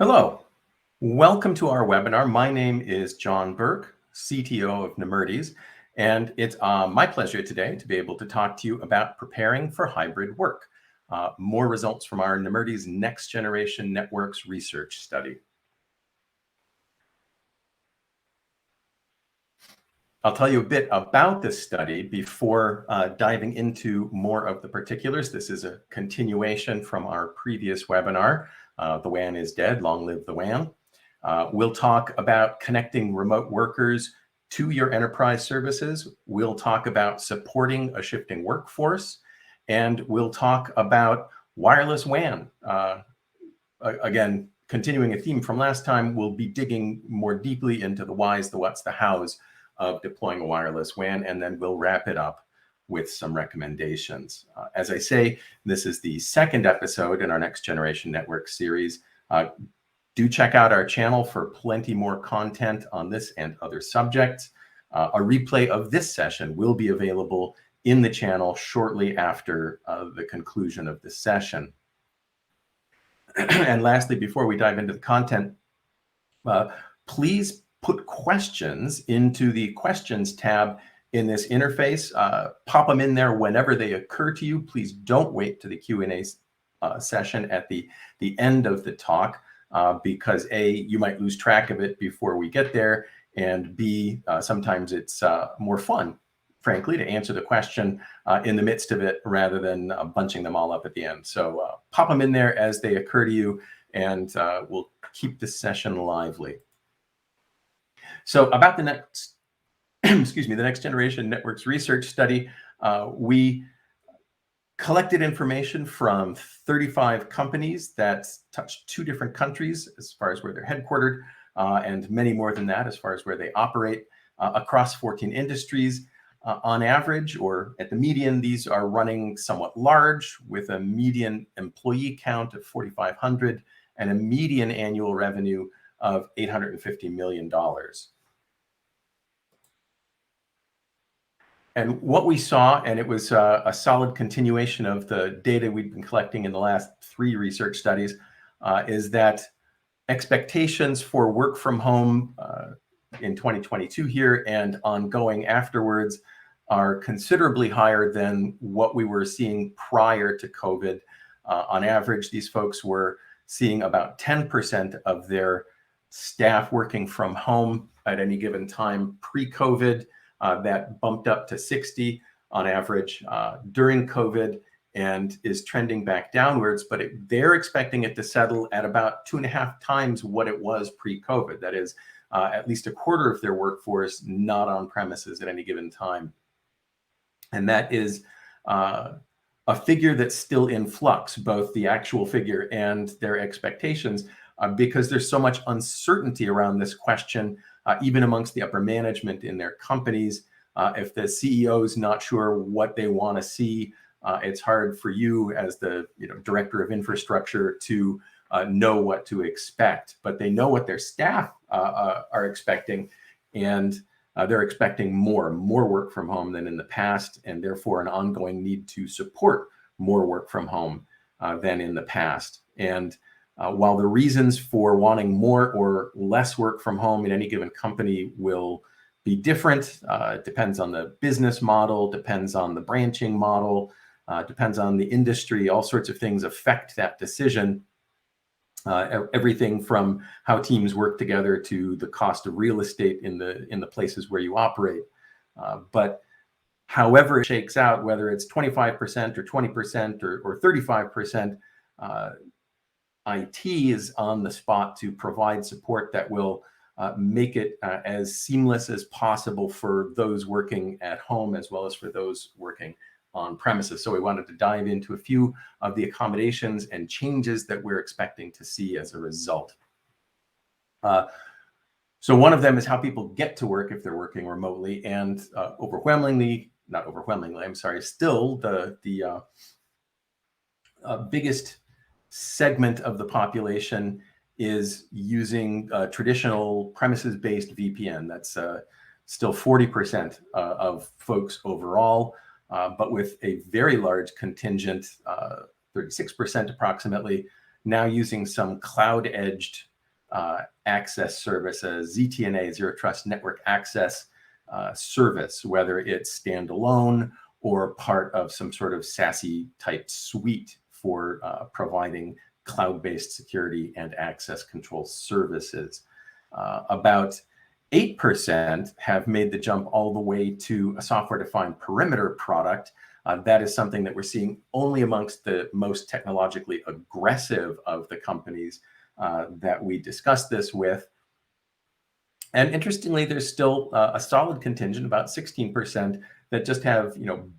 Hello, welcome to our webinar. My name is John Burke, CTO of Nemertes, and it's my pleasure today to be able to talk to you about preparing for hybrid work. More results from our Nemertes Next Generation Networks research study. I'll tell you a bit about this study before diving into more of the particulars. This is a continuation from our previous webinar. The WAN is dead, long live the WAN. We'll talk about connecting remote workers to your enterprise services. We'll talk about supporting a shifting workforce, and we'll talk about wireless WAN. Again, continuing a theme from last time, we'll be digging more deeply into the whys, the whats, the hows of deploying a wireless WAN, and then we'll wrap it up with some recommendations. As I say, this is the second episode in our Next Generation Network series. Do check out our channel for plenty more content on this and other subjects. A replay of this session will be available in the channel shortly after the conclusion of this session. And lastly, before we dive into the content, please put questions into the questions tab in this interface. Pop them in there whenever they occur to you. Please don't wait to the Q&A session at the end of the talk, because A, you might lose track of it before we get there, and B, sometimes it's more fun, frankly, to answer the question in the midst of it rather than bunching them all up at the end. So pop them in there as they occur to you, and we'll keep this session lively. So about the next, excuse me, the Next Generation Networks research study, we collected information from 35 companies that touch 2 different countries as far as where they're headquartered, and many more than that as far as where they operate, across 14 industries. On average, or at the median, these are running somewhat large, with a median employee count of 4,500 and a median annual revenue of $850 million. And what we saw, and it was a solid continuation of the data we've been collecting in the last 3 research studies, is that expectations for work from home in 2022 here and ongoing afterwards are considerably higher than what we were seeing prior to COVID. On average, these folks were seeing about 10% of their staff working from home at any given time pre-COVID. That bumped up to 60 on average during COVID and is trending back downwards, but they're expecting it to settle at about 2.5 times what it was pre-COVID. That is at least a quarter of their workforce not on premises at any given time. And that is a figure that's still in flux, both the actual figure and their expectations, because there's so much uncertainty around this question, even amongst the upper management in their companies. If the CEO is not sure what they want to see, it's hard for you as the director of infrastructure to know what to expect. But they know what their staff are expecting, and they're expecting more work from home than in the past, and therefore an ongoing need to support more work from home than in the past. And while the reasons for wanting more or less work from home in any given company will be different, it depends on the business model, depends on the branching model, depends on the industry. All sorts of things affect that decision. Everything from how teams work together to the cost of real estate in the places where you operate. But however it shakes out, whether it's 25% or 20% or 35%, IT is on the spot to provide support that will make it as seamless as possible for those working at home as well as for those working on premises. So we wanted to dive into a few of the accommodations and changes that we're expecting to see as a result. So one of them is how people get to work if they're working remotely, and still the biggest segment of the population is using traditional premises-based VPN. That's still 40% of folks overall, but with a very large contingent, 36% approximately, now using some cloud-edged access service, a ZTNA, Zero Trust Network Access service, whether it's standalone or part of some sort of SASE type suite for providing cloud-based security and access control services. About 8% have made the jump all the way to a software-defined perimeter product. That is something that we're seeing only amongst the most technologically aggressive of the companies that we discussed this with. And interestingly, there's still a solid contingent, about 16%, that just have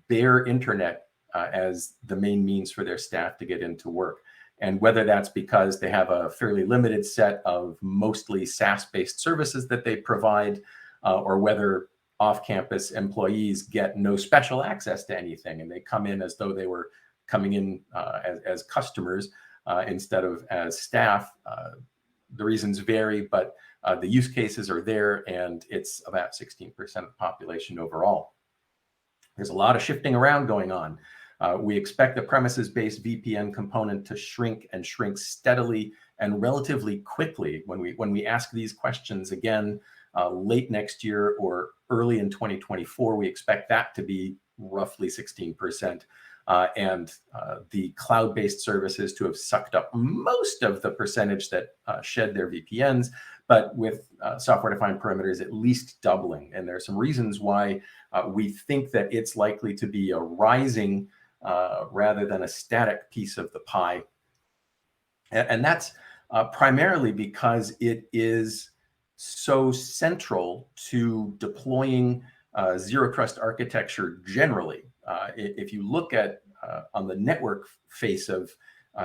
bare internet as the main means for their staff to get into work. And whether that's because they have a fairly limited set of mostly SaaS-based services that they provide, or whether off-campus employees get no special access to anything, and they come in as though they were coming in as customers instead of as staff. The reasons vary, but the use cases are there, and it's about 16% of the population overall. There's a lot of shifting around going on. We expect the premises-based VPN component to shrink and shrink steadily and relatively quickly. When we ask these questions again late next year or early in 2024, we expect that to be roughly 16%. And the cloud-based services to have sucked up most of the percentage that shed their VPNs, but with software-defined perimeters at least doubling. And there are some reasons why we think that it's likely to be a rising rather than a static piece of the pie. And that's primarily because it is so central to deploying zero trust architecture generally. If you look at on the network face of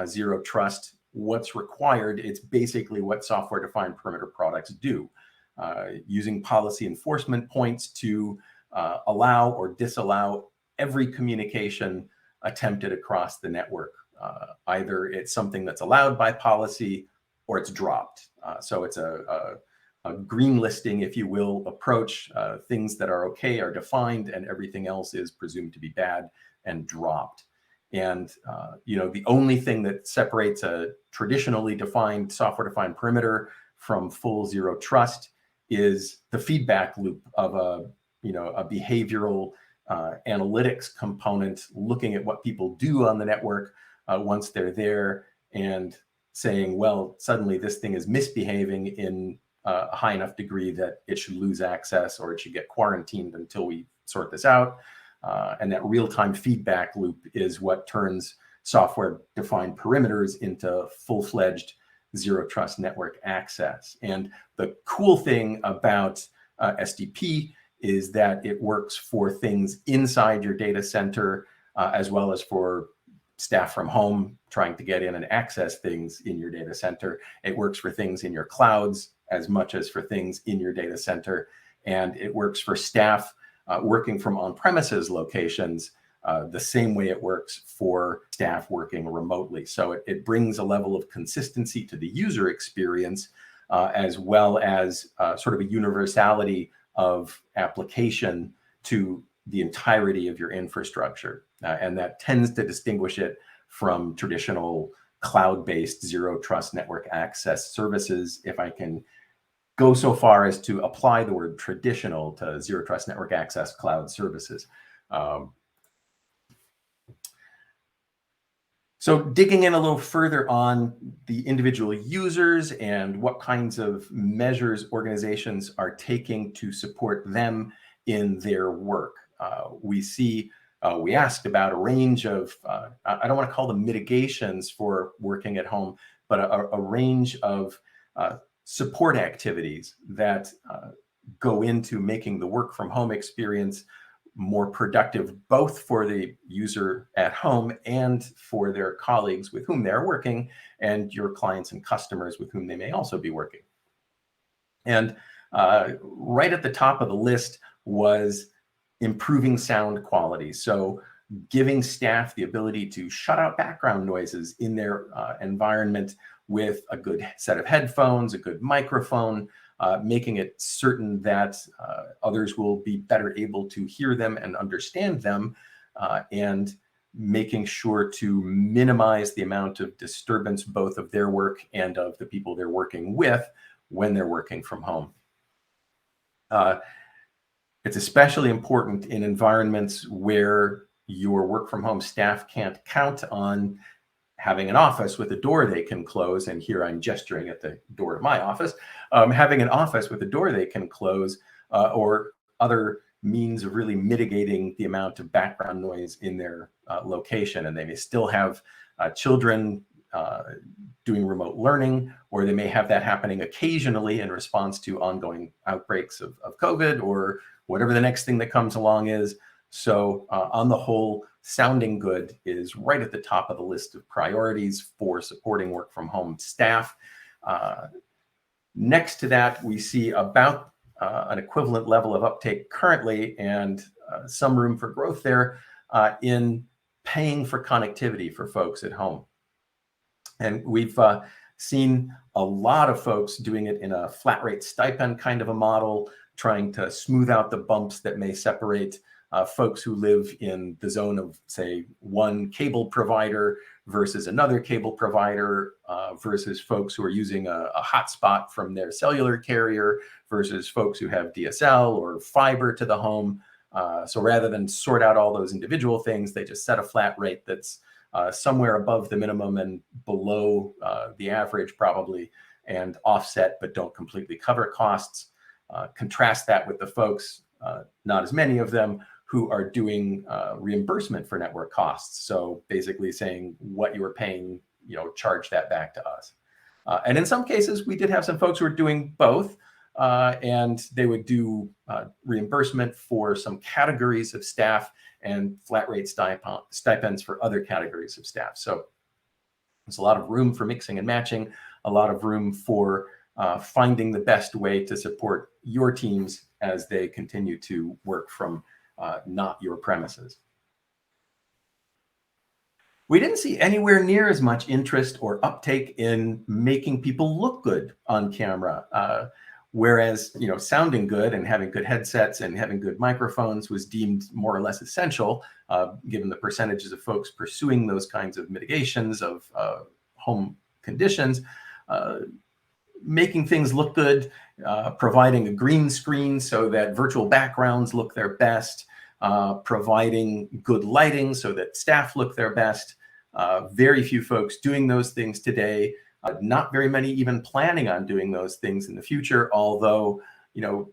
zero trust, what's required, it's basically what software-defined perimeter products do, using policy enforcement points to allow or disallow every communication attempted across the network. Either it's something that's allowed by policy or it's dropped. So it's a green listing, if you will, approach. Things that are okay are defined, and everything else is presumed to be bad and dropped. And the only thing that separates a traditionally defined software-defined perimeter from full zero trust is the feedback loop of a behavioral analytics component, looking at what people do on the network once they're there, and saying, well, suddenly this thing is misbehaving in a high enough degree that it should lose access or it should get quarantined until we sort this out. And that real-time feedback loop is what turns software-defined perimeters into full-fledged zero trust network access. And the cool thing about SDP is that it works for things inside your data center, as well as for staff from home trying to get in and access things in your data center. It works for things in your clouds as much as for things in your data center. And it works for staff working from on-premises locations the same way it works for staff working remotely. So it brings a level of consistency to the user experience, as well as sort of a universality of application to the entirety of your infrastructure. And that tends to distinguish it from traditional cloud-based zero trust network access services, if I can go so far as to apply the word traditional to zero trust network access cloud services. So digging in a little further on the individual users and what kinds of measures organizations are taking to support them in their work. We asked about a range of, I don't want to call them mitigations for working at home, but a range of support activities that go into making the work from home experience more productive, both for the user at home and for their colleagues with whom they're working, and your clients and customers with whom they may also be working. And right at the top of the list was improving sound quality. So giving staff the ability to shut out background noises in their environment with a good set of headphones, a good microphone, making it certain that others will be better able to hear them and understand them, and making sure to minimize the amount of disturbance, both of their work and of the people they're working with when they're working from home. It's especially important in environments where your work from home staff can't count on having an office with a door they can close. And here I'm gesturing at the door of my office, having an office with a door they can close, or other means of really mitigating the amount of background noise in their location. And they may still have children doing remote learning, or they may have that happening occasionally in response to ongoing outbreaks of COVID or whatever the next thing that comes along is. So on the whole, sounding good is right at the top of the list of priorities for supporting work from home staff. Next to that, we see about an equivalent level of uptake currently, and some room for growth there in paying for connectivity for folks at home. And we've seen a lot of folks doing it in a flat rate stipend kind of a model, trying to smooth out the bumps that may separate folks who live in the zone of, say, one cable provider versus another cable provider, versus folks who are using a hotspot from their cellular carrier versus folks who have DSL or fiber to the home. So rather than sort out all those individual things, they just set a flat rate that's somewhere above the minimum and below the average probably, and offset but don't completely cover costs. Contrast that with the folks, not as many of them, who are doing reimbursement for network costs. So basically saying what you were paying, charge that back to us. And in some cases, we did have some folks who were doing both, and they would do reimbursement for some categories of staff and flat rate stipends for other categories of staff. So there's a lot of room for mixing and matching, a lot of room for finding the best way to support your teams as they continue to work from not your premises. We didn't see anywhere near as much interest or uptake in making people look good on camera. Whereas, sounding good and having good headsets and having good microphones was deemed more or less essential, given the percentages of folks pursuing those kinds of mitigations of home conditions. Making things look good, providing a green screen so that virtual backgrounds look their best, providing good lighting so that staff look their best. Very few folks doing those things today. Not very many even planning on doing those things in the future, although,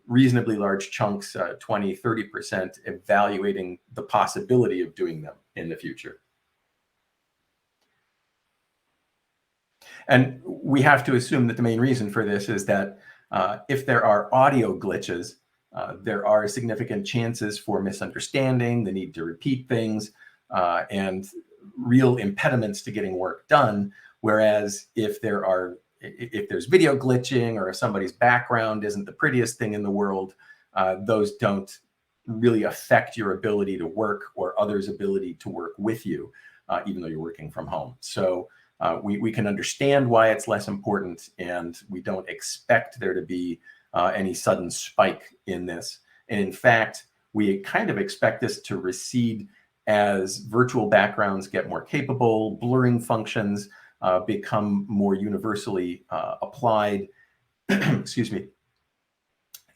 reasonably large chunks, 20, 30%, evaluating the possibility of doing them in the future. And we have to assume that the main reason for this is that if there are audio glitches, there are significant chances for misunderstanding, the need to repeat things, and real impediments to getting work done. Whereas if there's video glitching, or if somebody's background isn't the prettiest thing in the world, those don't really affect your ability to work or others' ability to work with you, even though you're working from home. So we can understand why it's less important, and we don't expect there to be any sudden spike in this. And in fact, we kind of expect this to recede as virtual backgrounds get more capable, blurring functions become more universally applied, excuse me,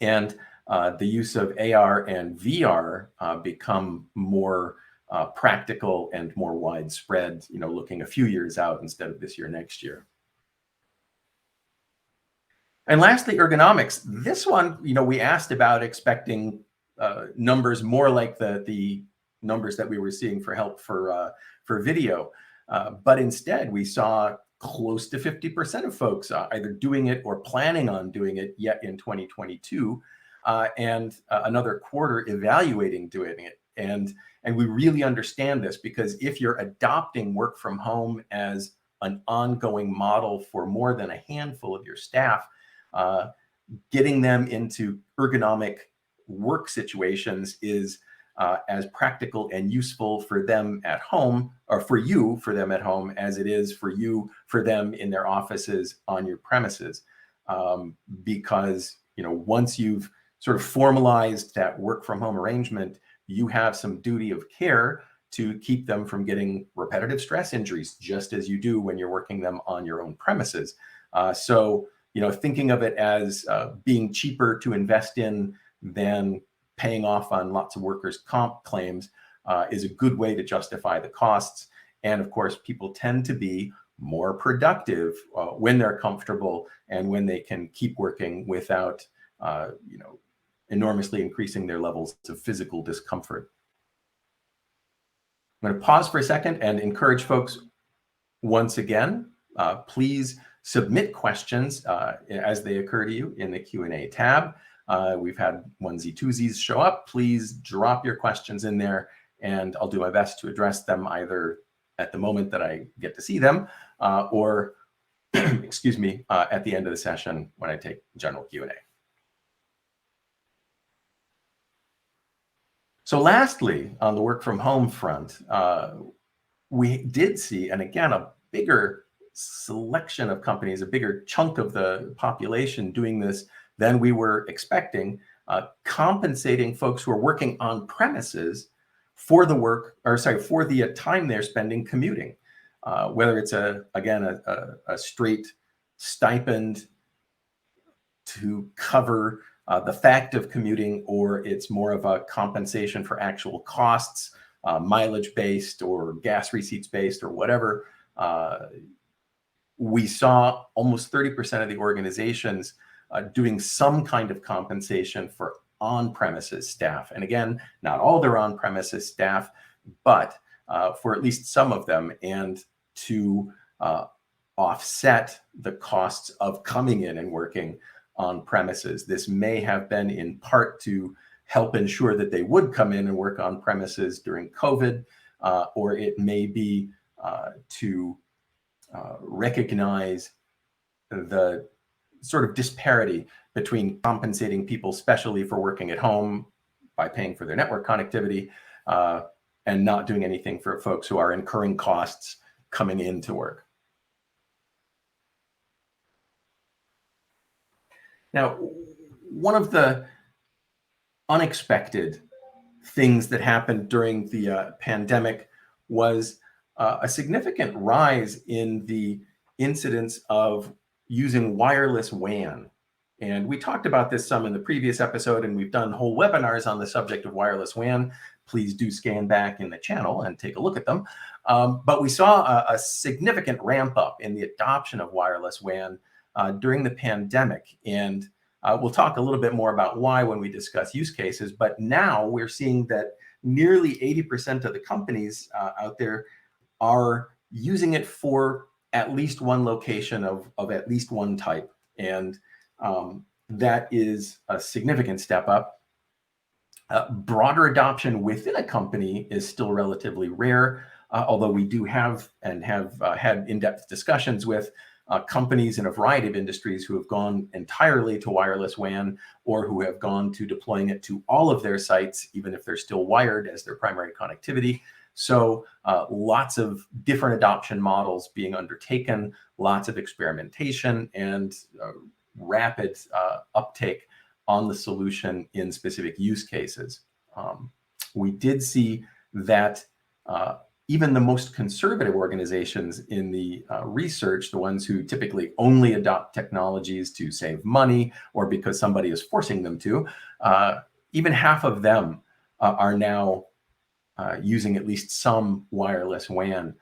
and the use of AR and VR become more practical and more widespread, looking a few years out instead of this year, next year. And lastly, ergonomics. This one, we asked about expecting numbers more like the numbers that we were seeing for help for video. But instead, we saw close to 50% of folks either doing it or planning on doing it yet in 2022, and another quarter evaluating doing it. And we really understand this, because if you're adopting work from home as an ongoing model for more than a handful of your staff, getting them into ergonomic work situations is as practical and useful for them at home, or for you, for them at home, as it is for you, for them in their offices on your premises. Because, once you've sort of formalized that work from home arrangement, you have some duty of care to keep them from getting repetitive stress injuries, just as you do when you're working them on your own premises. So, thinking of it as being cheaper to invest in than paying off on lots of workers' comp claims is a good way to justify the costs. And of course, people tend to be more productive when they're comfortable and when they can keep working without, enormously increasing their levels of physical discomfort. I'm going to pause for a second and encourage folks once again, please submit questions as they occur to you in the Q&A tab. We've had onesie twosies show up. Please drop your questions in there and I'll do my best to address them either at the moment that I get to see them or excuse me, at the end of the session when I take general Q&A. So lastly, on the work from home front, we did see, and again, a bigger selection of companies, a bigger chunk of the population doing this than we were expecting, compensating folks who are working on premises for the work, or sorry, for the time they're spending commuting, whether it's a straight stipend to cover the fact of commuting, or it's more of a compensation for actual costs, mileage based or gas receipts based or whatever. We saw almost 30% of the organizations doing some kind of compensation for on-premises staff. And again, not all their on-premises staff, but for at least some of them, and to offset the costs of coming in and working on premises. This may have been in part to help ensure that they would come in and work on premises during COVID, or it may be to recognize the sort of disparity between compensating people specially for working at home by paying for their network connectivity and not doing anything for folks who are incurring costs coming into work. Now, one of the unexpected things that happened during the pandemic was a significant rise in the incidence of using wireless WAN. And we talked about this some in the previous episode, and we've done whole webinars on the subject of wireless WAN. Please do scan back in the channel and take a look at them. But we saw a significant ramp up in the adoption of wireless WAN during the pandemic. And we'll talk a little bit more about why when we discuss use cases. But now we're seeing that nearly 80% of the companies out there are using it for at least one location of at least one type. And that is a significant step up. Broader adoption within a company is still relatively rare, although we do have and have had in-depth discussions with companies in a variety of industries who have gone entirely to wireless WAN, or who have gone to deploying it to all of their sites, even if they're still wired as their primary connectivity. So lots of different adoption models being undertaken, lots of experimentation, and rapid uptake on the solution in specific use cases. We did see that even the most conservative organizations in the research, the ones who typically only adopt technologies to save money or because somebody is forcing them to, even half of them are now using at least some wireless WAN.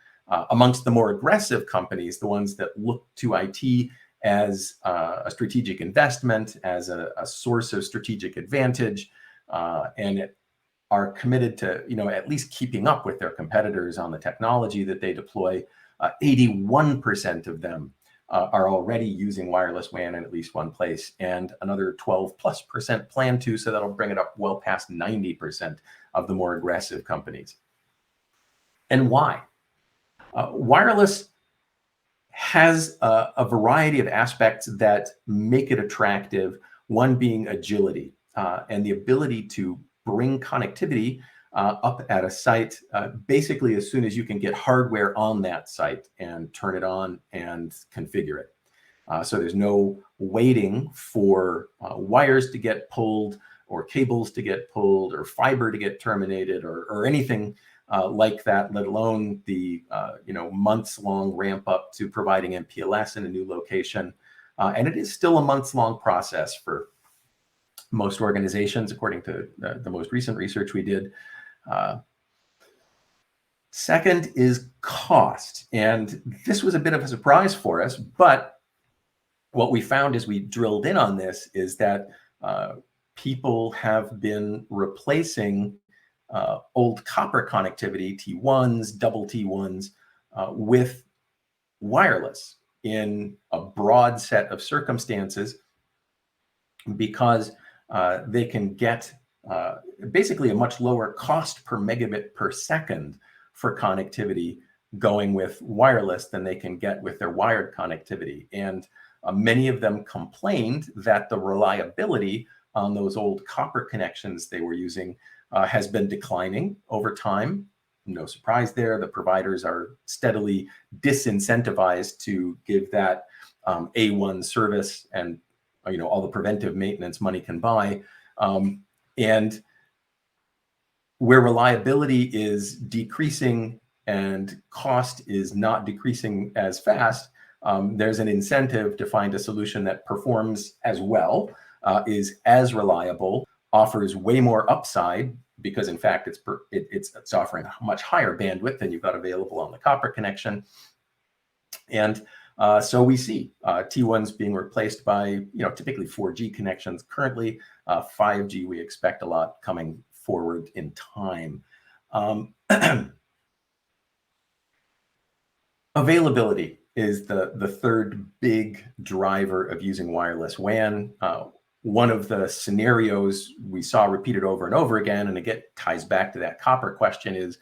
Amongst the more aggressive companies, the ones that look to IT as a strategic investment, as a source of strategic advantage, and are committed to, at least keeping up with their competitors on the technology that they deploy, 81% of them are already using wireless WAN in at least one place, and another 12+% plan to, so that'll bring it up well past 90% of the more aggressive companies. And why? Wireless has a variety of aspects that make it attractive, one being agility and the ability to bring connectivity up at a site basically as soon as you can get hardware on that site and turn it on and configure it. So there's no waiting for wires to get pulled or cables to get pulled or fiber to get terminated or anything like that, let alone the months-long ramp up to providing MPLS in a new location. And it is still a months-long process for most organizations, according to the most recent research we did. Second is cost. And this was a bit of a surprise for us, but what we found as we drilled in on this is that people have been replacing old copper connectivity, T1s, double T1s, with wireless in a broad set of circumstances, because they can get basically a much lower cost per megabit per second for connectivity going with wireless than they can get with their wired connectivity. And many of them complained that the reliability on those old copper connections they were using has been declining over time. No surprise there. The providers are steadily disincentivized to give that A1 service and all the preventive maintenance money can buy. And where reliability is decreasing and cost is not decreasing as fast, there's an incentive to find a solution that performs as well, is as reliable, offers way more upside, because in fact it's offering a much higher bandwidth than you've got available on the copper connection. And so we see T1s being replaced by typically 4G connections currently. 5G we expect a lot coming forward in time. Availability is the third big driver of using wireless WAN. One of the scenarios we saw repeated over and over again, and again ties back to that copper question, is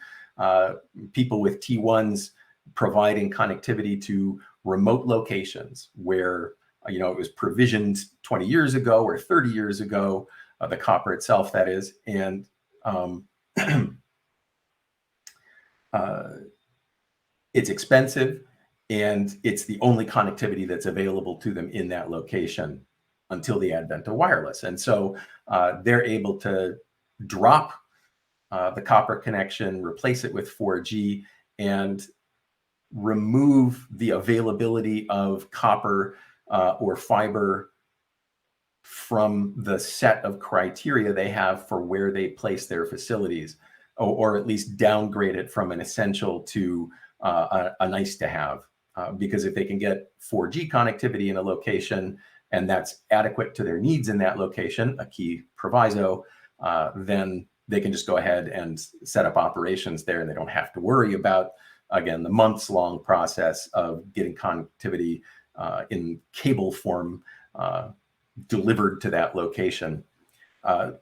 people with T1s providing connectivity to remote locations where it was provisioned 20 years ago or 30 years ago, the copper itself, that is, and it's expensive, and it's the only connectivity that's available to them in that location until the advent of wireless. And so they're able to drop the copper connection, replace it with 4G, and remove the availability of copper or fiber from the set of criteria they have for where they place their facilities, or at least downgrade it from an essential to a nice to have. Because if they can get 4G connectivity in a location and that's adequate to their needs in that location, a key proviso, then they can just go ahead and set up operations there, and they don't have to worry about, again, the months-long process of getting connectivity in cable form delivered to that location.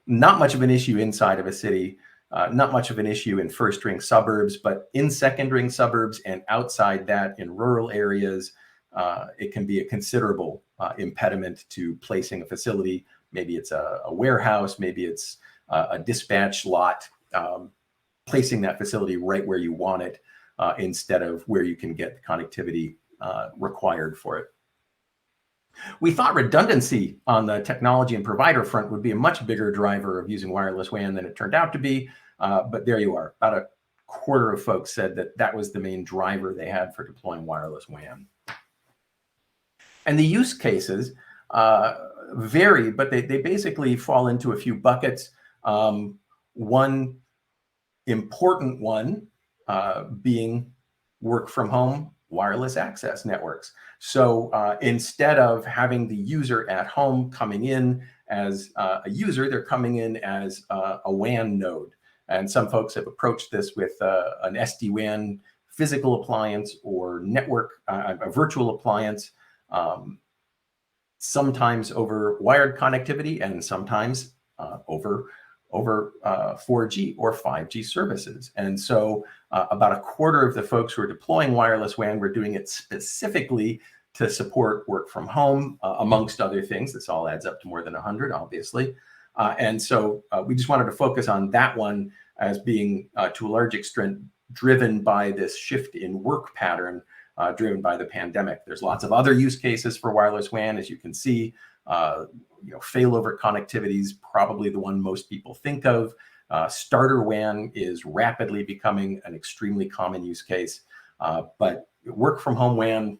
Not much of an issue inside of a city, not much of an issue in first-ring suburbs, but in second-ring suburbs and outside that in rural areas, it can be a considerable impediment to placing a facility. Maybe it's a warehouse, maybe it's a dispatch lot, placing that facility right where you want it instead of where you can get the connectivity required for it. We thought redundancy on the technology and provider front would be a much bigger driver of using wireless WAN than it turned out to be, but there you are. About a quarter of folks said that that was the main driver they had for deploying wireless WAN. And the use cases vary, but they basically fall into a few buckets. One important one being work from home wireless access networks. So instead of having the user at home coming in as a user, they're coming in as a WAN node. And some folks have approached this with an SD-WAN physical appliance or network, a virtual appliance, sometimes over wired connectivity and sometimes over 4G or 5G services. And so about a quarter of the folks who are deploying wireless WAN were doing it specifically to support work from home, amongst other things. This all adds up to more than 100, obviously. And so we just wanted to focus on that one as being, to a large extent, driven by this shift in work pattern driven by the pandemic. There's lots of other use cases for wireless WAN, as you can see. Failover connectivity is probably the one most people think of. Starter WAN is rapidly becoming an extremely common use case, but work from home WAN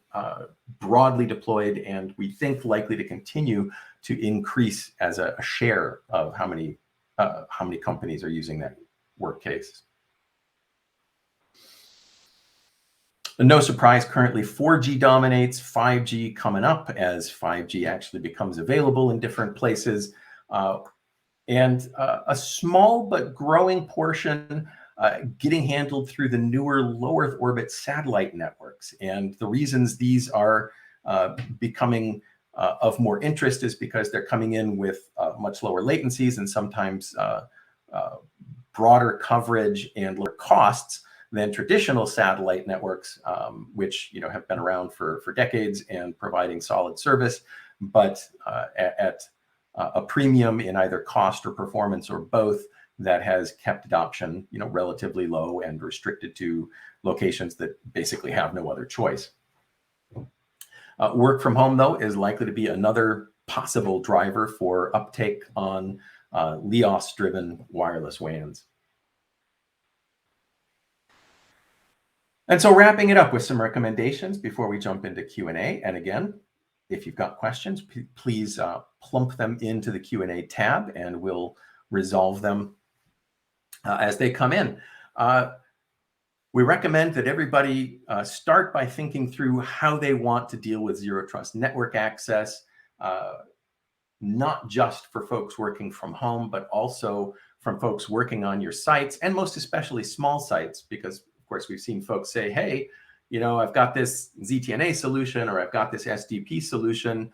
broadly deployed, and we think likely to continue to increase as a share of how many companies are using that work case. No surprise, currently 4G dominates, 5G coming up as 5G actually becomes available in different places. And a small but growing portion getting handled through the newer low Earth orbit satellite networks. And the reasons these are becoming of more interest is because they're coming in with much lower latencies and sometimes broader coverage and lower costs than traditional satellite networks, which have been around for decades and providing solid service, but at a premium in either cost or performance or both, that has kept adoption relatively low and restricted to locations that basically have no other choice. Work from home, though, is likely to be another possible driver for uptake on LEOS-driven wireless WANs. And so wrapping it up with some recommendations before we jump into Q&A. And again, if you've got questions, please plump them into the Q&A tab and we'll resolve them as they come in. We recommend that everybody start by thinking through how they want to deal with zero trust network access, not just for folks working from home, but also from folks working on your sites, and most especially small sites, because of course we've seen folks say, hey, I've got this ZTNA solution or I've got this SDP solution,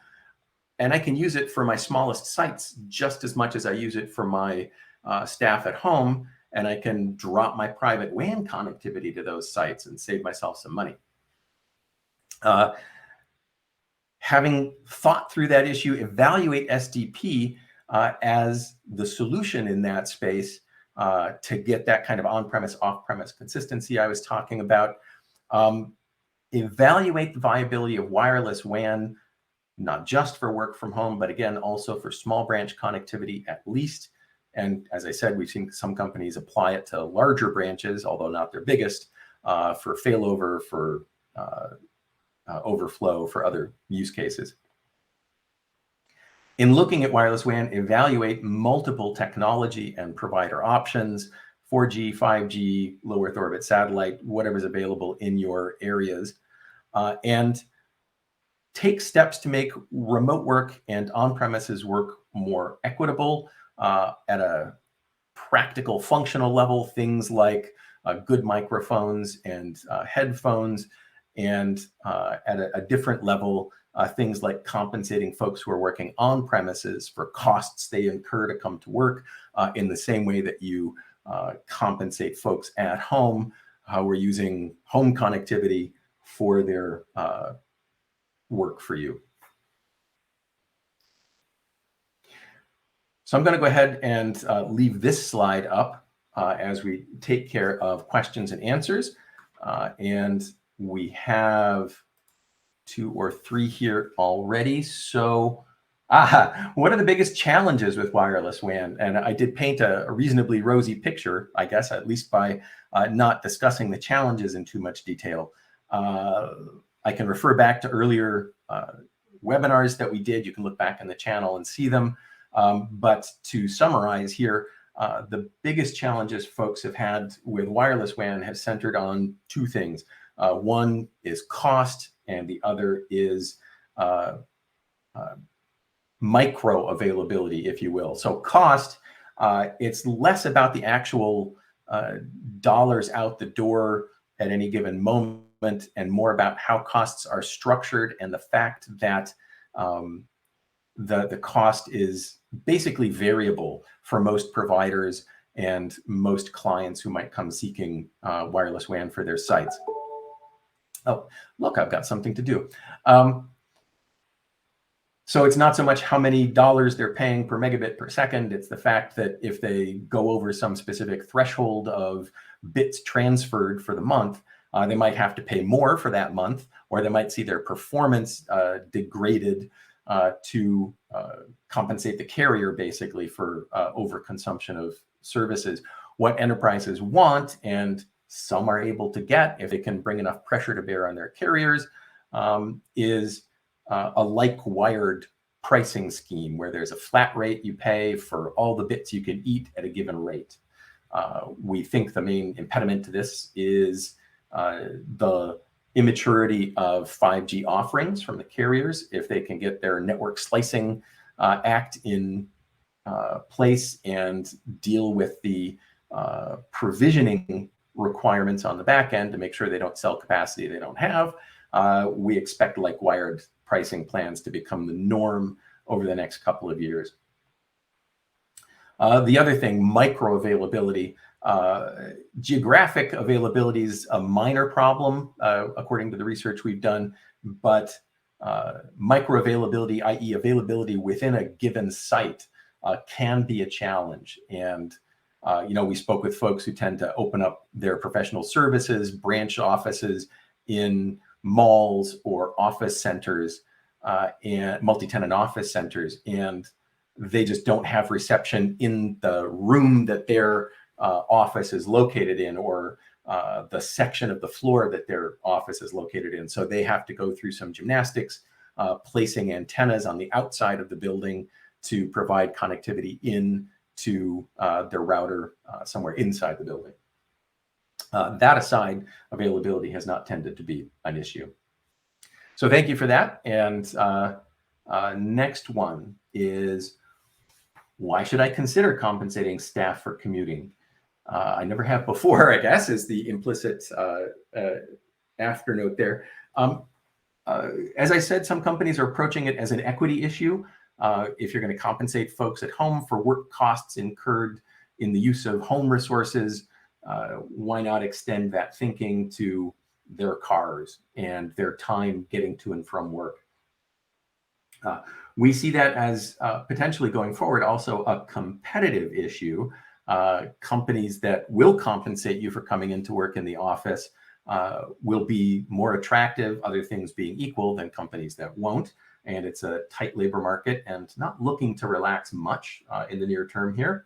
and I can use it for my smallest sites just as much as I use it for my staff at home, and I can drop my private WAN connectivity to those sites and save myself some money. Having thought through that issue, evaluate SDP as the solution in that space to get that kind of on-premise, off-premise consistency I was talking about. Evaluate the viability of wireless WAN, not just for work from home, but again, also for small branch connectivity at least. And as I said, we've seen some companies apply it to larger branches, although not their biggest, for failover, for overflow, for other use cases. In looking at wireless WAN, evaluate multiple technology and provider options, 4G, 5G, low Earth orbit satellite, whatever's available in your areas, and take steps to make remote work and on-premises work more equitable at a practical, functional level. Things like good microphones and headphones, and at a different level, things like compensating folks who are working on premises for costs they incur to come to work in the same way that you compensate folks at home who are using home connectivity for their work for you. So I'm going to go ahead and leave this slide up as we take care of questions and answers. And we have 2 or 3 here already. So what are the biggest challenges with wireless WAN? And I did paint a reasonably rosy picture, I guess, at least by not discussing the challenges in too much detail. I can refer back to earlier webinars that we did. You can look back in the channel and see them. But to summarize here, the biggest challenges folks have had with wireless WAN have centered on 2 things. One is cost, and the other is micro availability, if you will. So cost, it's less about the actual dollars out the door at any given moment and more about how costs are structured, and the fact that the cost is basically variable for most providers and most clients who might come seeking wireless WAN for their sites. Oh, look, I've got something to do. So it's not so much how many dollars they're paying per megabit per second. It's the fact that if they go over some specific threshold of bits transferred for the month, they might have to pay more for that month, or they might see their performance degraded to compensate the carrier basically for overconsumption of services. What enterprises want, and some are able to get if they can bring enough pressure to bear on their carriers, is a like-wired pricing scheme where there's a flat rate you pay for all the bits you can eat at a given rate. We think the main impediment to this is the immaturity of 5G offerings from the carriers. If they can get their network slicing act in place and deal with the provisioning requirements on the back end to make sure they don't sell capacity they don't have, we expect like wired pricing plans to become the norm over the next couple of years. The other thing, microavailability. Geographic availability is a minor problem, according to the research we've done, but microavailability, i.e. availability within a given site, can be a challenge. And we spoke with folks who tend to open up their professional services, branch offices in malls or office centers, and multi-tenant office centers, and they just don't have reception in the room that their office is located in, or the section of the floor that their office is located in. So they have to go through some gymnastics, placing antennas on the outside of the building to provide connectivity in to their router somewhere inside the building. That aside, availability has not tended to be an issue. So thank you for that. And next one is, why should I consider compensating staff for commuting? I never have before, I guess, is the implicit afternote there. As I said, some companies are approaching it as an equity issue. If you're going to compensate folks at home for work costs incurred in the use of home resources, why not extend that thinking to their cars and their time getting to and from work? We see that as potentially going forward also a competitive issue. Companies that will compensate you for coming into work in the office will be more attractive, other things being equal, than companies that won't. And it's a tight labor market and not looking to relax much in the near term here.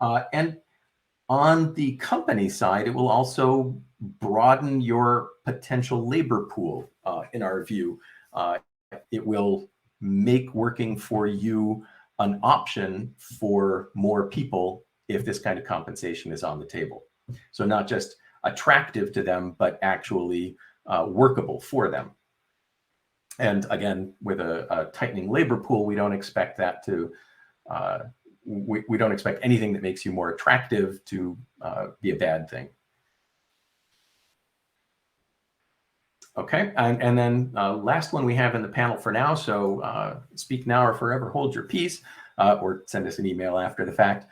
And on the company side, it will also broaden your potential labor pool, in our view. It will make working for you an option for more people if this kind of compensation is on the table. So not just attractive to them, but actually workable for them. And again, with a tightening labor pool, we don't expect that to, we don't expect anything that makes you more attractive to be a bad thing. Okay, and then last one we have in the panel for now. So speak now or forever hold your peace, or send us an email after the fact.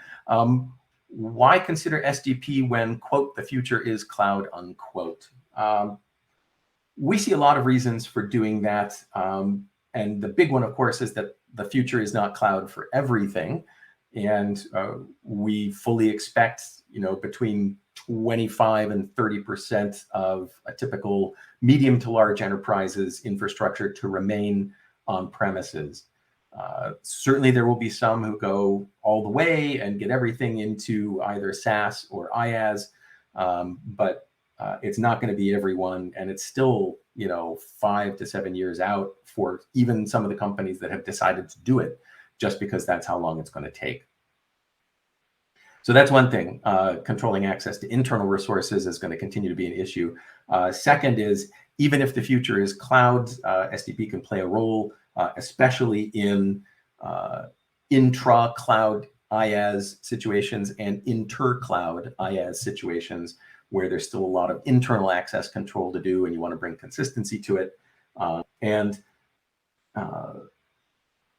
Why consider SDP when, quote, the future is cloud, unquote? We see a lot of reasons for doing that. And the big one, of course, is that the future is not cloud for everything. And we fully expect, between 25 and 30% of a typical medium to large enterprise's infrastructure to remain on premises. Certainly there will be some who go all the way and get everything into either SaaS or IaaS, but it's not going to be everyone. And it's still, 5 to 7 years out for even some of the companies that have decided to do it, just because that's how long it's going to take. So that's one thing. Controlling access to internal resources is going to continue to be an issue. Second is, even if the future is cloud, SDP can play a role, especially in intra-cloud IaaS situations and inter-cloud IaaS situations, where there's still a lot of internal access control to do, and you want to bring consistency to it.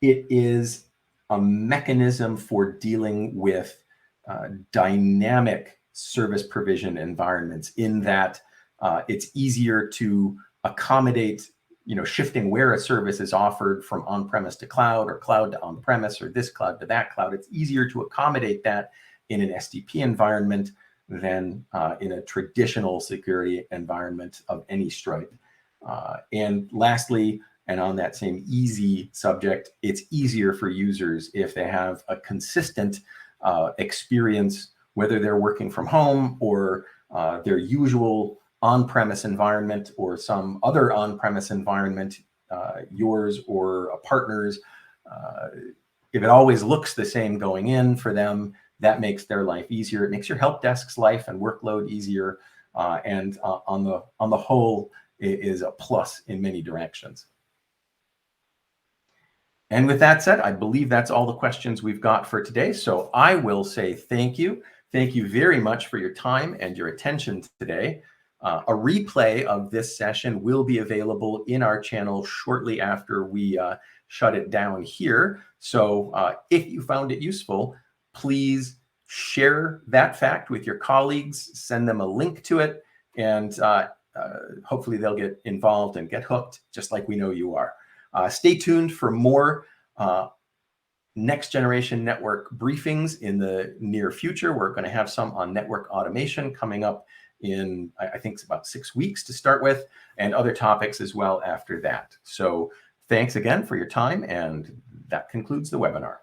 It is a mechanism for dealing with dynamic service provision environments, in that it's easier to accommodate, shifting where a service is offered from on-premise to cloud, or cloud to on-premise, or this cloud to that cloud. It's easier to accommodate that in an SDP environment than in a traditional security environment of any stripe. And lastly, And on that same easy subject, it's easier for users if they have a consistent experience, whether they're working from home or their usual on-premise environment or some other on-premise environment, yours or a partner's. If it always looks the same going in for them, that makes their life easier. It makes your help desk's life and workload easier, and on the whole, it is a plus in many directions. And with that said, I believe that's all the questions we've got for today. So I will say thank you. Thank you very much for your time and your attention today. A replay of this session will be available in our channel shortly after we shut it down here. So if you found it useful, please share that fact with your colleagues, send them a link to it, and hopefully they'll get involved and get hooked, just like we know you are. Stay tuned for more next generation network briefings in the near future. We're going to have some on network automation coming up in, I think, it's about 6 weeks to start with, and other topics as well after that. So thanks again for your time, and that concludes the webinar.